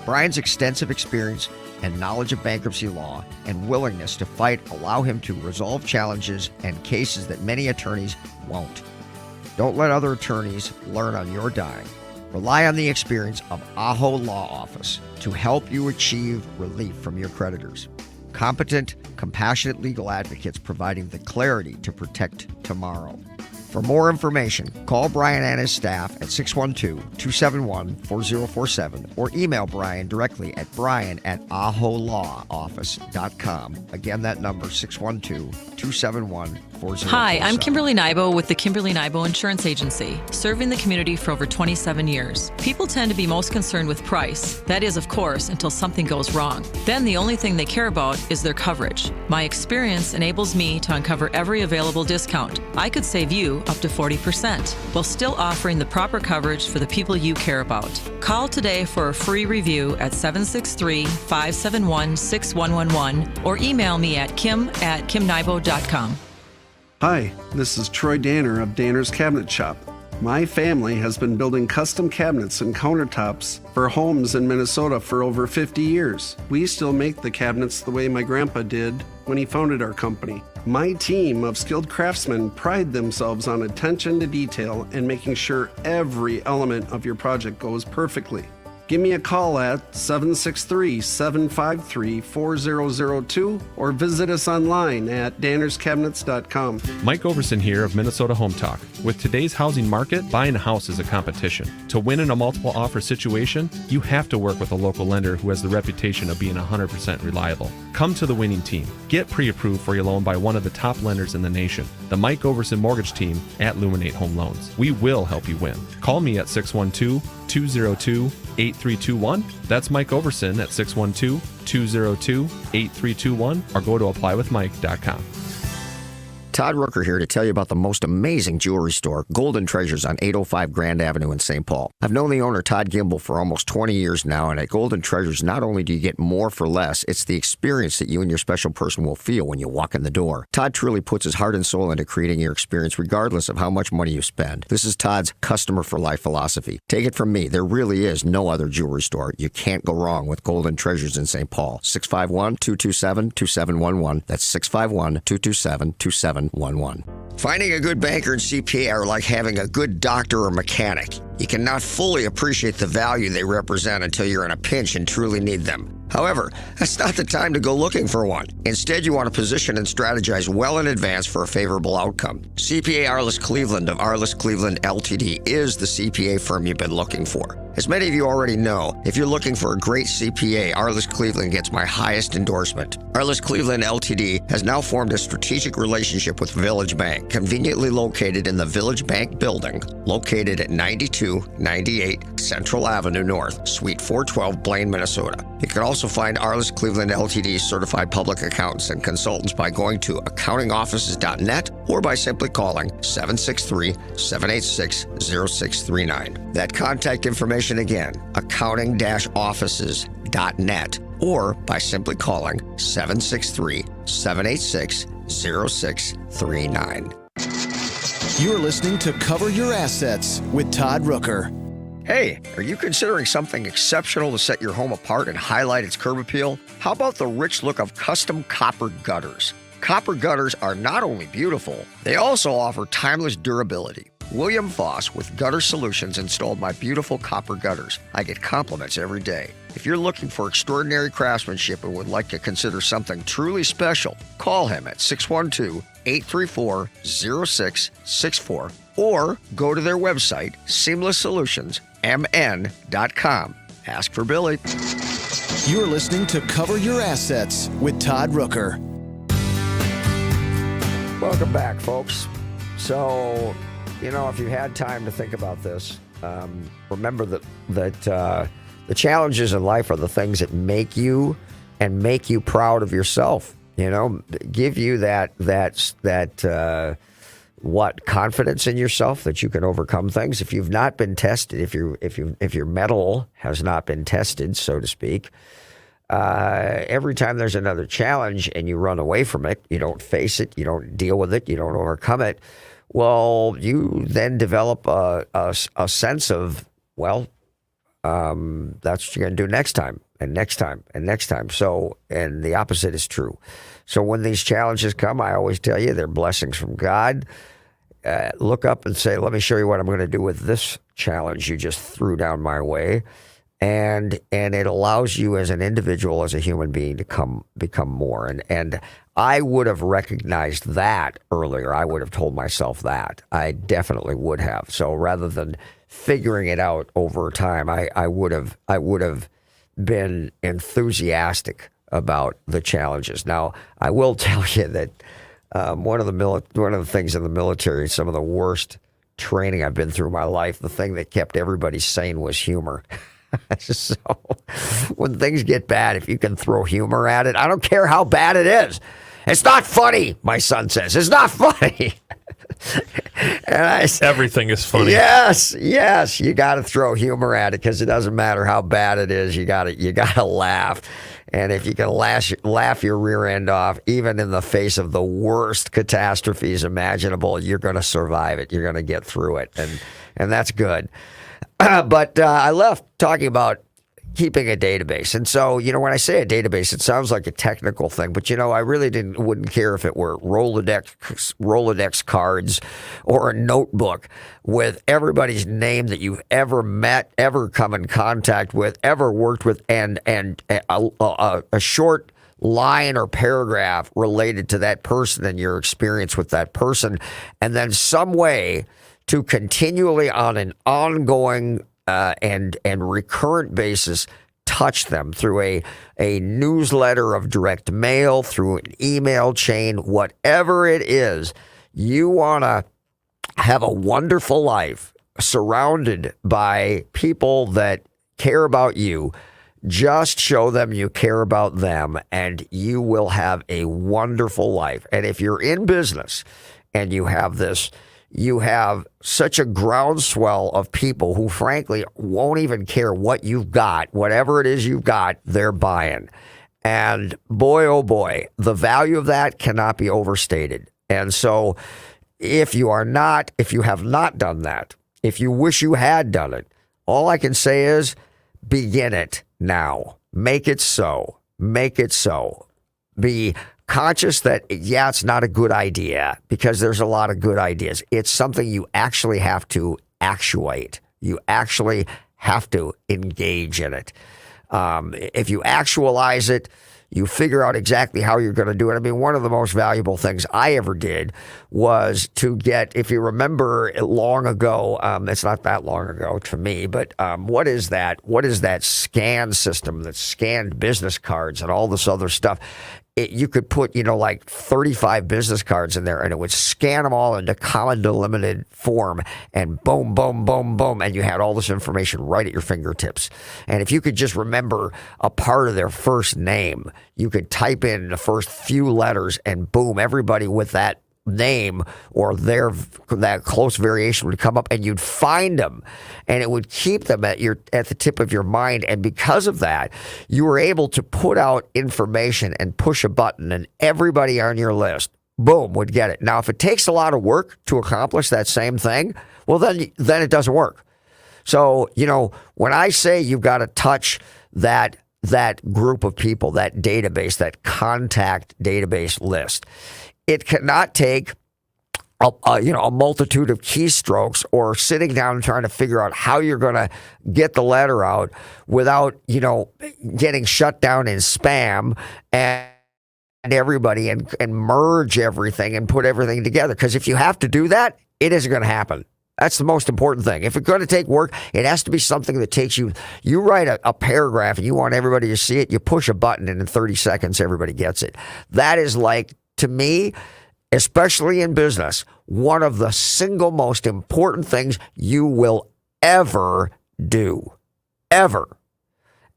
Brian's extensive experience and knowledge of bankruptcy law and willingness to fight allow him to resolve challenges and cases that many attorneys won't. Don't let other attorneys learn on your dime. Rely on the experience of Aho Law Office to help you achieve relief from your creditors. Competent, compassionate legal advocates providing the clarity to protect tomorrow. For more information, call Brian and his staff at 612-271-4047 or email Brian directly at brian@aholawoffice.com. Again, that number, 612-271-4047. Hi, I'm Kimberly Nybo with the Kimberly Nybo Insurance Agency, serving the community for over 27 years. People tend to be most concerned with price. That is, of course, until something goes wrong. Then the only thing they care about is their coverage. My experience enables me to uncover every available discount. I could save you up to 40%, while still offering the proper coverage for the people you care about. Call today for a free review at 763-571-6111 or email me at kim@kimnybo.com. Hi, this is Troy Danner of Danner's Cabinet Shop. My family has been building custom cabinets and countertops for homes in Minnesota for over 50 years. We still make the cabinets the way my grandpa did when he founded our company. My team of skilled craftsmen pride themselves on attention to detail and making sure every element of your project goes perfectly. Give me a call at 763-753-4002 or visit us online at dannerscabinets.com. Mike Overson here of Minnesota Home Talk. With today's housing market, buying a house is a competition. To win in a multiple offer situation, you have to work with a local lender who has the reputation of being 100% reliable. Come to the winning team. Get pre-approved for your loan by one of the top lenders in the nation, the Mike Overson Mortgage Team at Luminate Home Loans. We will help you win. Call me at 612 612-202-8321. That's Mike Overson at 612-202-8321, or go to applywithmike.com. Todd Rooker here to tell you about the most amazing jewelry store, Golden Treasures on 805 Grand Avenue in St. Paul. I've known the owner, Todd Gimble, for almost 20 years now, and at Golden Treasures, not only do you get more for less, it's the experience that you and your special person will feel when you walk in the door. Todd truly puts his heart and soul into creating your experience regardless of how much money you spend. This is Todd's customer for life philosophy. Take it from me, there really is no other jewelry store. You can't go wrong with Golden Treasures in St. Paul. 651-227-2711. That's 651-227-2711. Finding a good banker and CPA are like having a good doctor or mechanic. You cannot fully appreciate the value they represent until you're in a pinch and truly need them. However, that's not the time to go looking for one. Instead, you want to position and strategize well in advance for a favorable outcome. CPA Arliss Cleveland of Arliss Cleveland LTD is the CPA firm you've been looking for. As many of you already know, if you're looking for a great CPA, Arliss Cleveland gets my highest endorsement. Arliss Cleveland LTD has now formed a strategic relationship with Village Bank, conveniently located in the Village Bank building, located at 9298 Central Avenue North, Suite 412, Blaine, Minnesota. You can also find Arliss Cleveland LTD certified public accountants and consultants by going to accountingoffices.net or by simply calling 763-786-0639. That contact information again, accounting-offices.net, or by simply calling 763-786-0639. You're listening to Cover Your Assets with Todd Rooker. Hey, are you considering something exceptional to set your home apart and highlight its curb appeal? How about the rich look of custom copper gutters? Copper gutters are not only beautiful, they also offer timeless durability. William Foss with Gutter Solutions installed my beautiful copper gutters. I get compliments every day. If you're looking for extraordinary craftsmanship and would like to consider something truly special, call him at 612-834-0664 or go to their website, seamlessolutionsmn.com. Ask for Billy. You're listening to Cover Your Assets with Todd Rooker. Welcome back, folks. So, if you had time to think about this, remember that the challenges in life are the things that make you and make you proud of yourself. Give you that confidence in yourself that you can overcome things. If you've not been tested, if your mettle has not been tested, so to speak, every time there's another challenge and you run away from it, you don't face it, you don't deal with it, you don't overcome it. Well, you then develop a sense of, that's what you're going to do next time, and next time, and next time. So, and the opposite is true. So when these challenges come, I always tell you they're blessings from God. Look up and say, let me show you what I'm going to do with this challenge you just threw down my way. And it allows you as an individual, as a human being, to become more. And I would have recognized that earlier. I would have told myself that. I definitely would have. So rather than figuring it out over time, I would have been enthusiastic about the challenges. Now, I will tell you that one of the things in the military, some of the worst training I've been through in my life, the thing that kept everybody sane was humor. So when things get bad, if you can throw humor at it, I don't care how bad it is. It's not funny, my son says. It's not funny. And everything is funny. Yes, you got to throw humor at it because it doesn't matter how bad it is. You got to laugh. And if you can laugh your rear end off, even in the face of the worst catastrophes imaginable, you're going to survive it. You're going to get through it, and that's good. But I left talking about keeping a database. And so, when I say a database, it sounds like a technical thing, but I really wouldn't care if it were Rolodex cards or a notebook with everybody's name that you've ever met, ever come in contact with, ever worked with, and a short line or paragraph related to that person and your experience with that person, and then some way to continually, on an ongoing and recurrent basis, touch them through a newsletter of direct mail, through an email chain, whatever it is. You want to have a wonderful life surrounded by people that care about you. Just show them you care about them, and you will have a wonderful life. And if you're in business and you have this, you have such a groundswell of people who frankly won't even care what you've got. Whatever it is you've got, they're buying. And boy, oh boy, the value of that cannot be overstated. And so if you have not done that, if you wish you had done it, all I can say is begin it now. Make it so. Make it so. Be conscious that, yeah, it's not a good idea, because there's a lot of good ideas. It's something you actually have to actuate. You actually have to engage in it. If you actualize it, you figure out exactly how you're going to do it. I mean, one of the most valuable things I ever did was to get, if you remember long ago, it's not that long ago to me, but what is that? What is that scan system that scanned business cards and all this other stuff? You could put, like 35 business cards in there, and it would scan them all into common delimited form, and boom, boom, boom, boom, and you had all this information right at your fingertips. And if you could just remember a part of their first name, you could type in the first few letters, and boom, everybody with that name or that close variation would come up, and you'd find them, and it would keep them at the tip of your mind. And because of that, you were able to put out information and push a button, and everybody on your list, boom, would get it. Now, if it takes a lot of work to accomplish that same thing, well, then it doesn't work. So, when I say you've got to touch that group of people, that database, that contact database list, it cannot take a multitude of keystrokes or sitting down and trying to figure out how you're going to get the letter out without, getting shut down in spam and everybody and merge everything and put everything together. Because if you have to do that, it isn't going to happen. That's the most important thing. If it's going to take work, it has to be something that takes you write a paragraph and you want everybody to see it, you push a button and in 30 seconds, everybody gets it. That is, like, to me, especially in business, one of the single most important things you will ever do. Ever.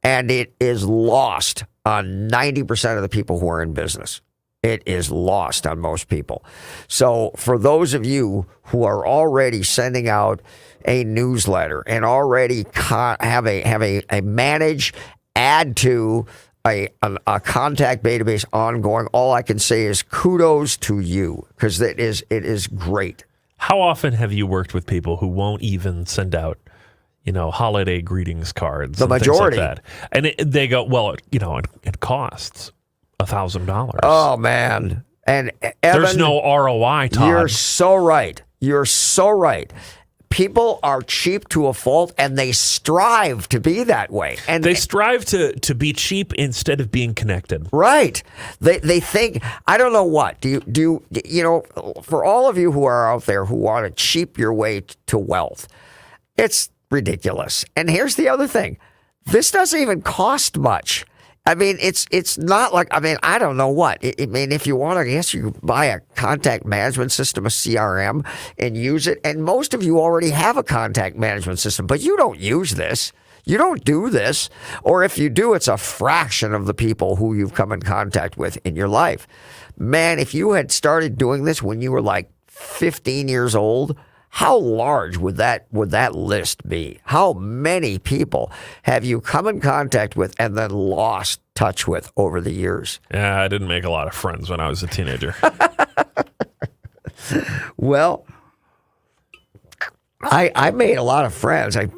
And it is lost on 90% of the people who are in business. It is lost on most people. So for those of you who are already sending out a newsletter and already have a manage, add to a contact database ongoing, all I can say is kudos to you, because it is great. How often have you worked with people who won't even send out, holiday greetings cards? The majority. Things like that. And they go, well, it costs $1,000. Oh, man. And Evan, there's no ROI, Todd. You're so right. You're so right. People are cheap to a fault, and they strive to be that way. And they strive to be cheap instead of being connected. Right. They think, I don't know what. Do you for all of you who are out there who want to cheap your way to wealth, it's ridiculous. And here's the other thing. This doesn't even cost much. I mean, it's not like, I don't know what. If you want, I guess you could buy a contact management system, a CRM, and use it. And most of you already have a contact management system, but you don't use this. You don't do this. Or if you do, it's a fraction of the people who you've come in contact with in your life. Man, if you had started doing this when you were like 15 years old, how large would that list be? How many people have you come in contact with and then lost touch with over the years? Yeah, I didn't make a lot of friends when I was a teenager. Well, I made a lot of friends. I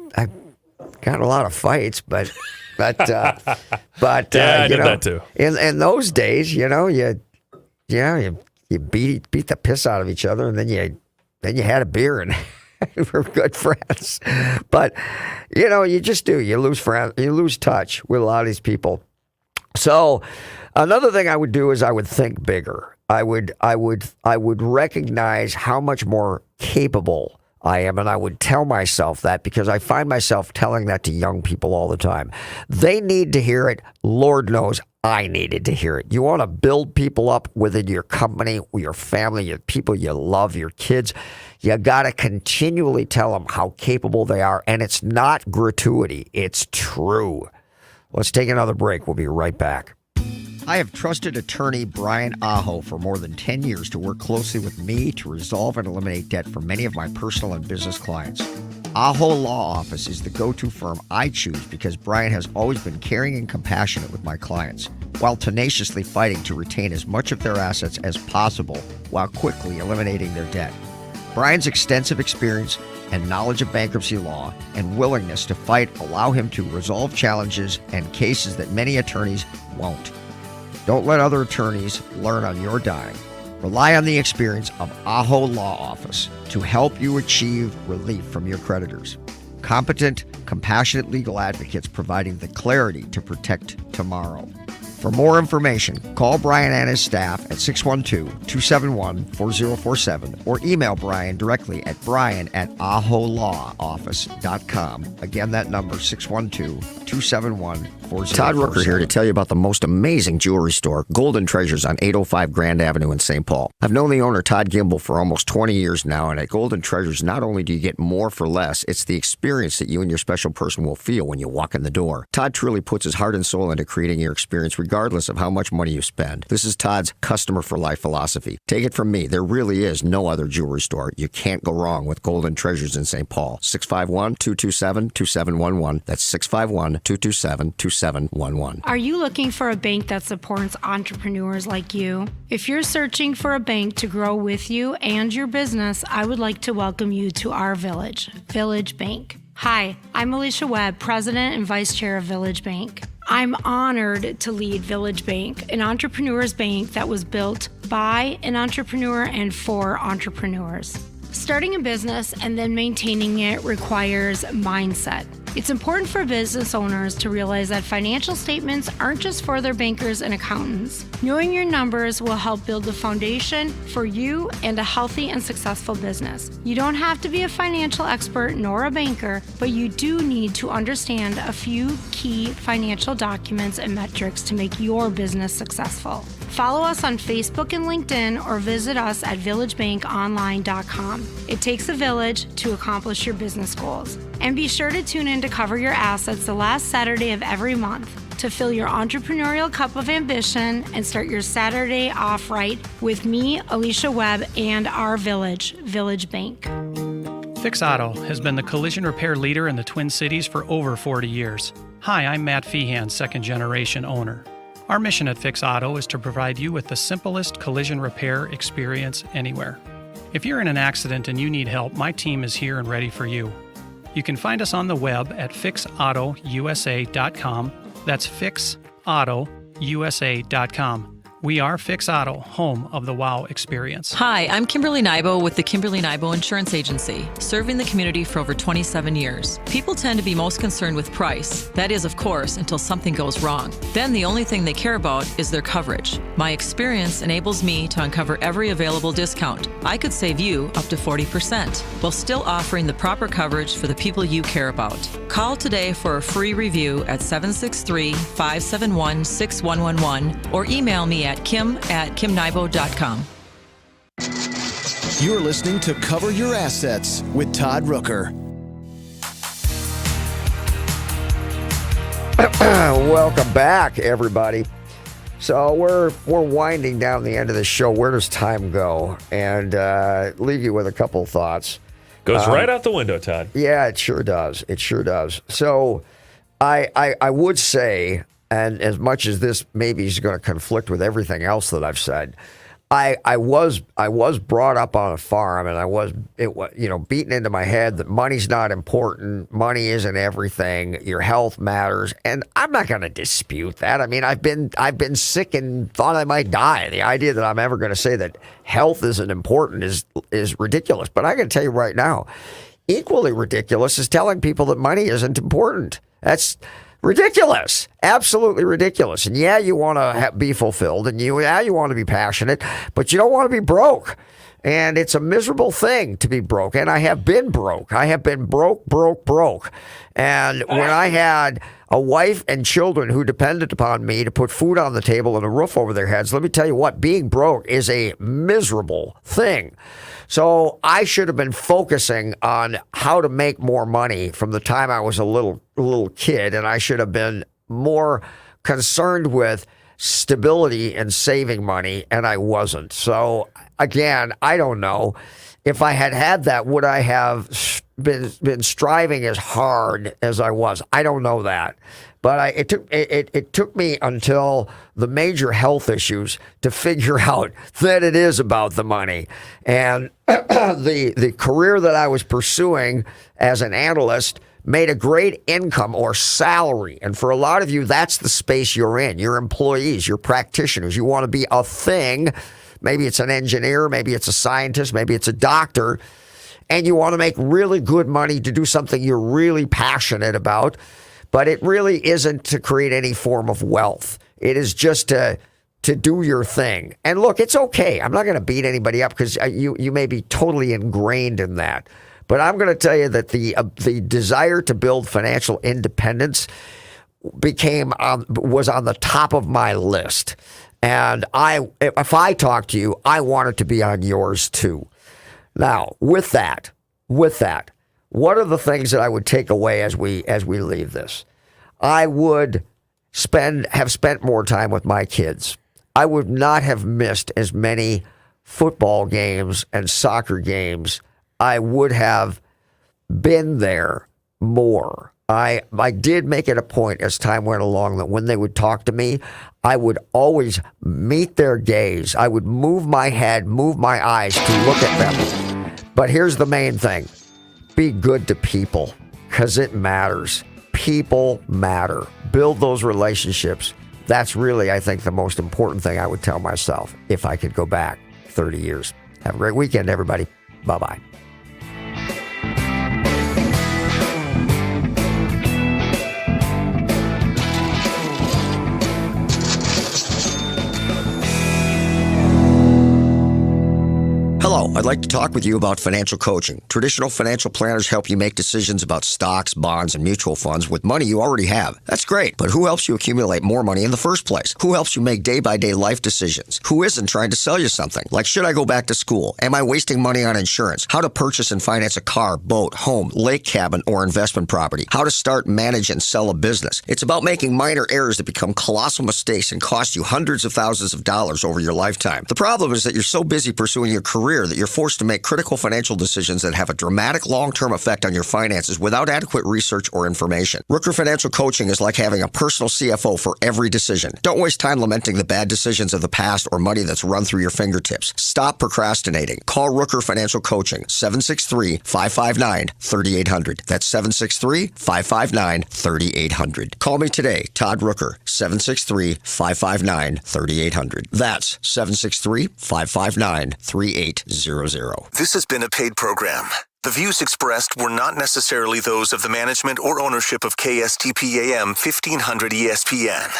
got a lot of fights, but I did that too. In those days, you beat the piss out of each other, and then you had a beer and we were good friends. But, you just do. You lose touch with a lot of these people. So another thing I would do is I would think bigger. I would recognize how much more capable I am, and I would tell myself that, because I find myself telling that to young people all the time. They need to hear it. Lord knows I needed to hear it. You want to build people up within your company, your family, your people you love, your kids. You got to continually tell them how capable they are. And it's not gratuity. It's true. Let's take another break. We'll be right back. I have trusted attorney Brian Aho for more than 10 years to work closely with me to resolve and eliminate debt for many of my personal and business clients. Aho Law Office is the go-to firm I choose because Brian has always been caring and compassionate with my clients, while tenaciously fighting to retain as much of their assets as possible while quickly eliminating their debt. Brian's extensive experience and knowledge of bankruptcy law and willingness to fight allow him to resolve challenges and cases that many attorneys won't. Don't let other attorneys learn on your dime. Rely on the experience of Aho Law Office to help you achieve relief from your creditors. Competent, compassionate legal advocates providing the clarity to protect tomorrow. For more information, call Brian and his staff at 612-271-4047 or email Brian directly at brian@aholawoffice.com. Again, that number, 612-271-4047. Todd Rooker here to tell you about the most amazing jewelry store, Golden Treasures on 805 Grand Avenue in St. Paul. I've known the owner, Todd Gimble, for almost 20 years now, and at Golden Treasures, not only do you get more for less, it's the experience that you and your special person will feel when you walk in the door. Todd truly puts his heart and soul into creating your experience regardless of how much money you spend. This is Todd's customer for life philosophy. Take it from me, there really is no other jewelry store. You can't go wrong with Golden Treasures in St. Paul. 651-227-2711. That's 651-227-2711. Are you looking for a bank that supports entrepreneurs like you? If you're searching for a bank to grow with you and your business, I would like to welcome you to our village, Village Bank. Hi, I'm Alicia Webb, President and Vice Chair of Village Bank. I'm honored to lead Village Bank, an entrepreneur's bank that was built by an entrepreneur and for entrepreneurs. Starting a business and then maintaining it requires mindset. It's important for business owners to realize that financial statements aren't just for their bankers and accountants. Knowing your numbers will help build the foundation for you and a healthy and successful business. You don't have to be a financial expert nor a banker, but you do need to understand a few key financial documents and metrics to make your business successful. Follow us on Facebook and LinkedIn or visit us at villagebankonline.com. It takes a village to accomplish your business goals. And be sure to tune in to Cover Your Assets the last Saturday of every month to fill your entrepreneurial cup of ambition and start your Saturday off right with me, Alicia Webb, and our village, Village Bank. Fix Auto has been the collision repair leader in the Twin Cities for over 40 years. Hi, I'm Matt Feehan, second-generation owner. Our mission at Fix Auto is to provide you with the simplest collision repair experience anywhere. If you're in an accident and you need help, my team is here and ready for you. You can find us on the web at fixautousa.com. That's fixautousa.com. We are Fix Auto, home of the WOW experience. Hi, I'm Kimberly Nybo with the Kimberly Nybo Insurance Agency, serving the community for over 27 years. People tend to be most concerned with price. That is, of course, until something goes wrong. Then the only thing they care about is their coverage. My experience enables me to uncover every available discount. I could save you up to 40%, while still offering the proper coverage for the people you care about. Call today for a free review at 763-571-6111 or email me at kim@kimnybo.com. You're listening to Cover Your Assets with Todd Rooker. Welcome back, everybody. So we're winding down the end of the show. Where does time go? And leave you with a couple thoughts. Goes right out the window, Todd. Yeah, it sure does. It sure does. So I would say, and as much as this maybe is going to conflict with everything else that I've said, I was brought up on a farm, and I was beaten into my head that money's not important, money isn't everything, your health matters, and I'm not going to dispute that. I mean, I've been sick and thought I might die. The idea that I'm ever going to say that health isn't important is ridiculous. But I got to tell you right now, equally ridiculous is telling people that money isn't important. That's ridiculous. Absolutely ridiculous. And yeah, you want to be fulfilled, and you want to be passionate, but you don't want to be broke. And it's a miserable thing to be broke. And I have been broke. I have been broke. And when I had a wife and children who depended upon me to put food on the table and a roof over their heads, let me tell you what, being broke is a miserable thing. So I should have been focusing on how to make more money from the time I was a little kid, and I should have been more concerned with stability and saving money, and I wasn't. So again, I don't know. If I had that, would I have been striving as hard as I was? I don't know that. But it took me until the major health issues to figure out that it is about the money. And the career that I was pursuing as an analyst made a great income or salary. And for a lot of you, that's the space you're in. You're employees, you're practitioners. You want to be a thing. Maybe it's an engineer, maybe it's a scientist, maybe it's a doctor. And you want to make really good money to do something you're really passionate about. But it really isn't to create any form of wealth. It is just to do your thing. And look, it's okay. I'm not going to beat anybody up because you may be totally ingrained in that. But I'm going to tell you that the desire to build financial independence was on the top of my list. And if I talk to you, I want it to be on yours too. Now, with that, what are the things that I would take away as we leave this? I would have spent more time with my kids. I would not have missed as many football games and soccer games. I would have been there more. I did make it a point as time went along that when they would talk to me, I would always meet their gaze. I would move my head, move my eyes to look at them. But here's the main thing. Be good to people because it matters. People matter. Build those relationships. That's really, I think, the most important thing I would tell myself if I could go back 30 years. Have a great weekend, everybody. Bye-bye. Hello, I'd like to talk with you about financial coaching. Traditional financial planners help you make decisions about stocks, bonds, and mutual funds with money you already have. That's great, but who helps you accumulate more money in the first place? Who helps you make day-by-day life decisions? Who isn't trying to sell you something? Like, should I go back to school? Am I wasting money on insurance? How to purchase and finance a car, boat, home, lake cabin, or investment property? How to start, manage, and sell a business? It's about making minor errors that become colossal mistakes and cost you hundreds of thousands of dollars over your lifetime. The problem is that you're so busy pursuing your career that you're forced to make critical financial decisions that have a dramatic long-term effect on your finances without adequate research or information. Rooker Financial Coaching is like having a personal CFO for every decision. Don't waste time lamenting the bad decisions of the past or money that's run through your fingertips. Stop procrastinating. Call Rooker Financial Coaching, 763-559-3800. That's 763-559-3800. Call me today, Todd Rooker, 763-559-3800. That's 763-559-3800. This has been a paid program. The views expressed were not necessarily those of the management or ownership of KSTP-AM 1500 ESPN.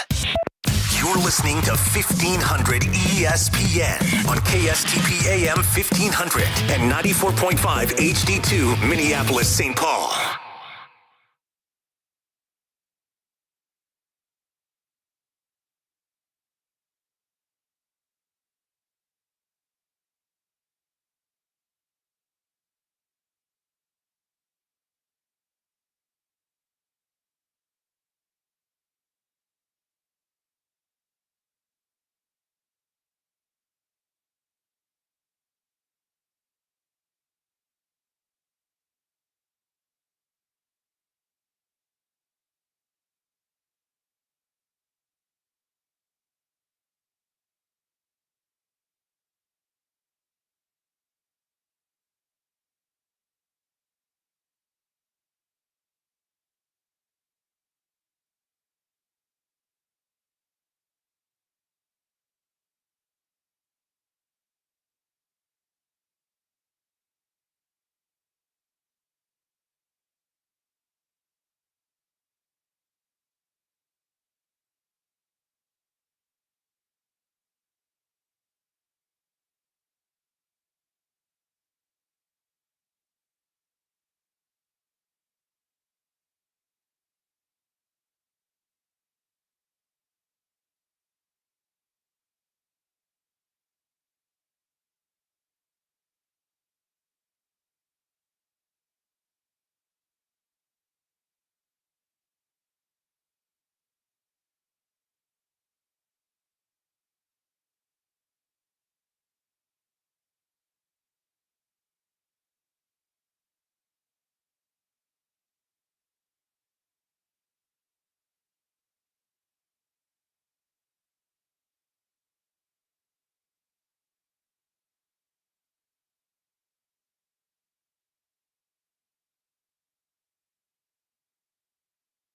You're listening to 1500 ESPN on KSTP-AM 1500 and 94.5 HD2 Minneapolis, St. Paul.